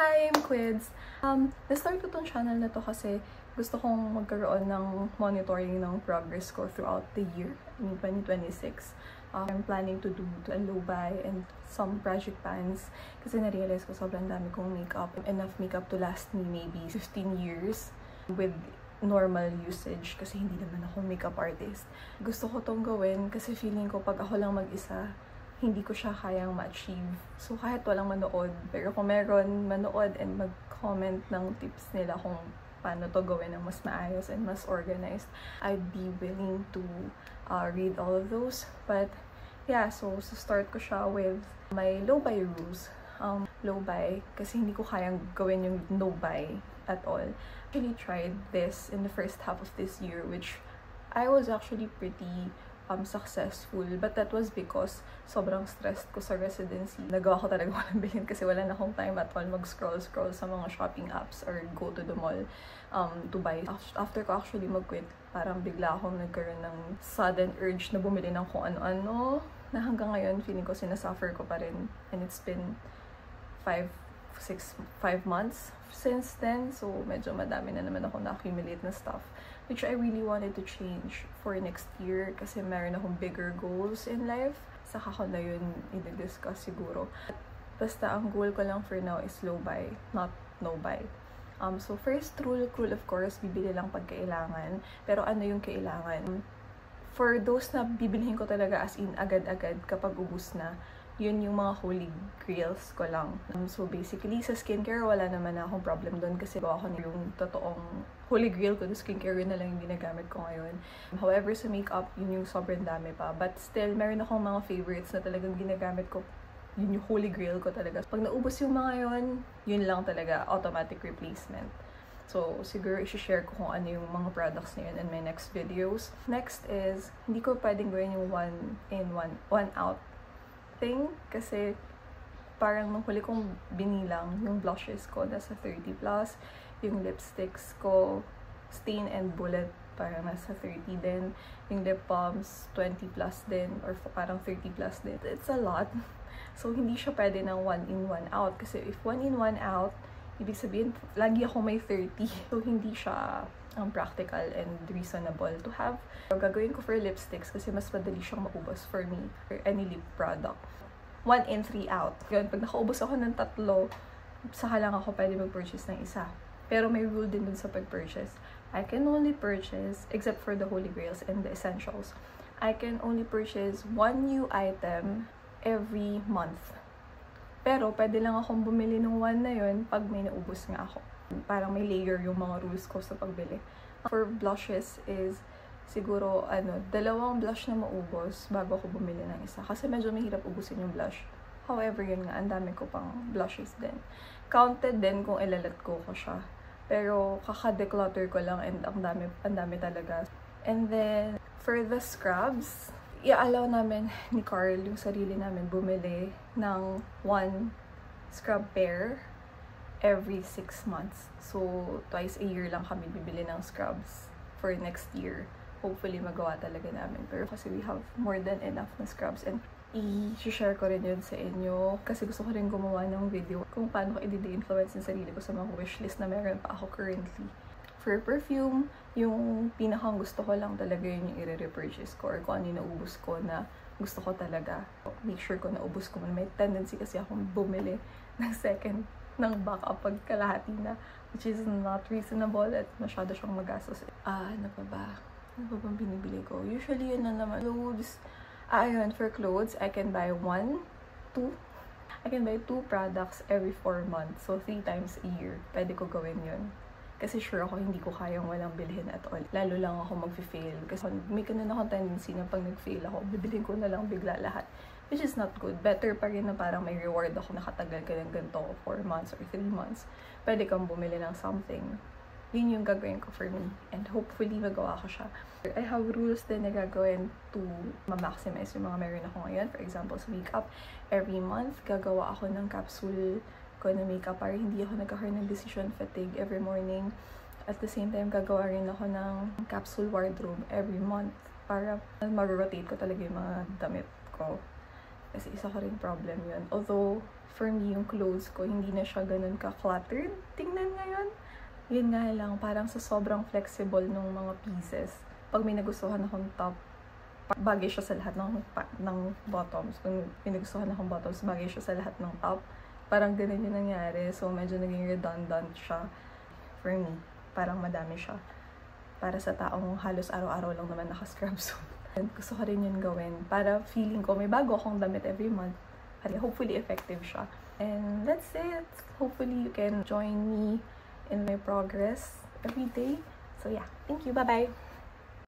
Hi, I'm Quids. Na-start ko tong channel na to kasi gusto kong magkaroon ng monitoring ng progress ko throughout the year, in 2026. I'm planning to do a low-buy and some project pans kasi na-realize ko sobrang dami kong makeup. Enough makeup to last me maybe 15 years with normal usage kasi hindi naman ako makeup artist. Gusto ko tong gawin kasi feeling ko pag ako lang mag-isa, hindi ko siya kayang ma-achieve. So, kahit walang manood, pero kung meron manood and mag-comment ng tips nila kung paano to gawin ng mas maayos and mas organized, I'd be willing to read all of those. But, yeah, so start ko siya with my low-buy rules. Low-buy, kasi hindi ko kayang gawin yung no-buy at all. I really tried this in the first half of this year, which I was actually pretty successful, but that was because sobrang stressed ko sa residency. Nagawa ko talaga walang bilhin kasi wala na akong time at all mag-scroll sa mga shopping apps or go to the mall to buy. After ko actually mag-quit, parang bigla akong nagkaroon ng sudden urge na bumili ng kung ano-ano na hanggang ngayon feeling ko sinasuffer ko pa rin, and it's been 5 months since then, so medyo madami na naman ako na-accumulate na stuff, which I really wanted to change for next year kasi meron akong bigger goals in life. Saka ko na yun i-discuss siguro. Basta ang goal ko lang for now is low buy, not no buy. So first rule of course, bibili lang pag kailangan. Pero ano yung kailangan? For those na bibilihin ko talaga as in agad-agad kapag ubus na, yun yung mga holy grails ko lang. So basically, sa skincare, wala naman na akong problem doon kasi gawa ko na yung totoong holy grail ko. The skincare, yun na lang yung ginagamit ko ngayon. However, sa makeup, yun yung sobrang dami pa. But still, meron akong mga favorites na talagang ginagamit ko. Yun yung holy grail ko talaga. Pag naubos yung mga yun lang talaga, automatic replacement. So, siguro i-share ko kung ano yung mga products na yun in my next videos. Next is, hindi ko pwedeng gawin yung one in, one out thing kasi parang nung huli kong binilang, yung blushes ko nasa 30 plus, yung lipsticks ko, Stain and Bullet, parang nasa 30 din, yung lip balms, 20 plus din, or parang 30 plus din. It's a lot. So, hindi siya pwede ng one in, one out. Kasi if one in, one out, ibig sabihin, lagi ako may 30. So, hindi siya practical and reasonable to have. So, gagawin ko for lipsticks kasi mas madali siyang maubos for me or any lip product. 1 in, 3 out. Yun, pag nakaubos ako ng 3, saka lang ako pwede mag-purchase ng isa. Pero may rule din dun sa pag-purchase. I can only purchase, except for the holy grails and the essentials, I can only purchase 1 new item every month. Pero pwede lang akong bumili ng 1 na yun pag may naubos nga ako. Parang may layer yung mga rules ko sa pagbili. For blushes is siguro 2 blush na maubos bago ako bumili ng isa. Kasi medyo mahirap ubusin yung blush. However, yun nga, ang dami ko pang blushes din. Counted din kung ilalat ko siya. Pero kaka-declutter ko lang and ang dami talaga. And then, for the scrubs, i-allow namin ni Carl yung sarili namin bumili ng 1 scrub pair every 6 months. So, twice a year lang kami bibili ng scrubs for next year. Hopefully, magawa talaga namin. Pero kasi we have more than enough na scrubs, and i-share ko rin yun sa inyo kasi gusto ko rin gumawa ng video kung paano ko i-influence yung sarili ko sa mga wishlist na meron pa ako currently. For perfume, yung pinakang gusto ko lang talaga yun yung i-repurchase ko or kung ano yung naubos ko na gusto ko talaga. Make sure ko naubos ko. May tendency kasi akong bumili ng second ng backup pag kalahati na, which is not reasonable at masyado siyang magastos. Ano pa ba? Ano pa bang binibili ko? Usually yun na naman. Clothes. Ayun, for clothes, I can buy 2 products every 4 months. So, 3 times a year. Pwede ko gawin yun. Kasi sure ako, hindi ko kayang walang bilhin at all. Lalo lang ako mag-fail. Kasi may ganun akong tendency na pag nag-fail ako, bibilhin ko na lang bigla lahat. Which is not good. Better pa rin na parang may reward ako, nakatagal ka ng ganito 4 months or 3 months. Pwede kang bumili ng something. Yun yung gagawin ko for me. And hopefully, magawa ko siya. I have rules din na gagawin to ma-maximize yung mga meron ako ngayon. For example, sa makeup, every month, gagawa ako ng capsule ko na makeup para hindi ako nagkakaroon ng decision fatigue every morning. At the same time, gagawa rin ako ng capsule wardrobe every month para ma-rotate ko talaga yung mga damit ko. Kasi isa ko rin problem yun. Although, for me, yung clothes ko, hindi na siya ganun ka-cluttered. Tingnan ngayon. Yun nga lang, parang sa sobrang flexible ng mga pieces. Pag may nagustuhan akong top, bagay siya sa lahat ng bottoms. Kung may nagustuhan akong bottoms, bagay siya sa lahat ng top. Parang ganun yung nangyari. So, medyo naging redundant siya for me. Parang madami siya. Para sa taong halos araw-araw lang naman naka-scrub suit. And gusto ko rin yun gawin. Para feeling ko may bago akong damit every month. Hopefully effective siya. And that's it. Hopefully you can join me in my progress every day. So yeah, thank you. Bye-bye.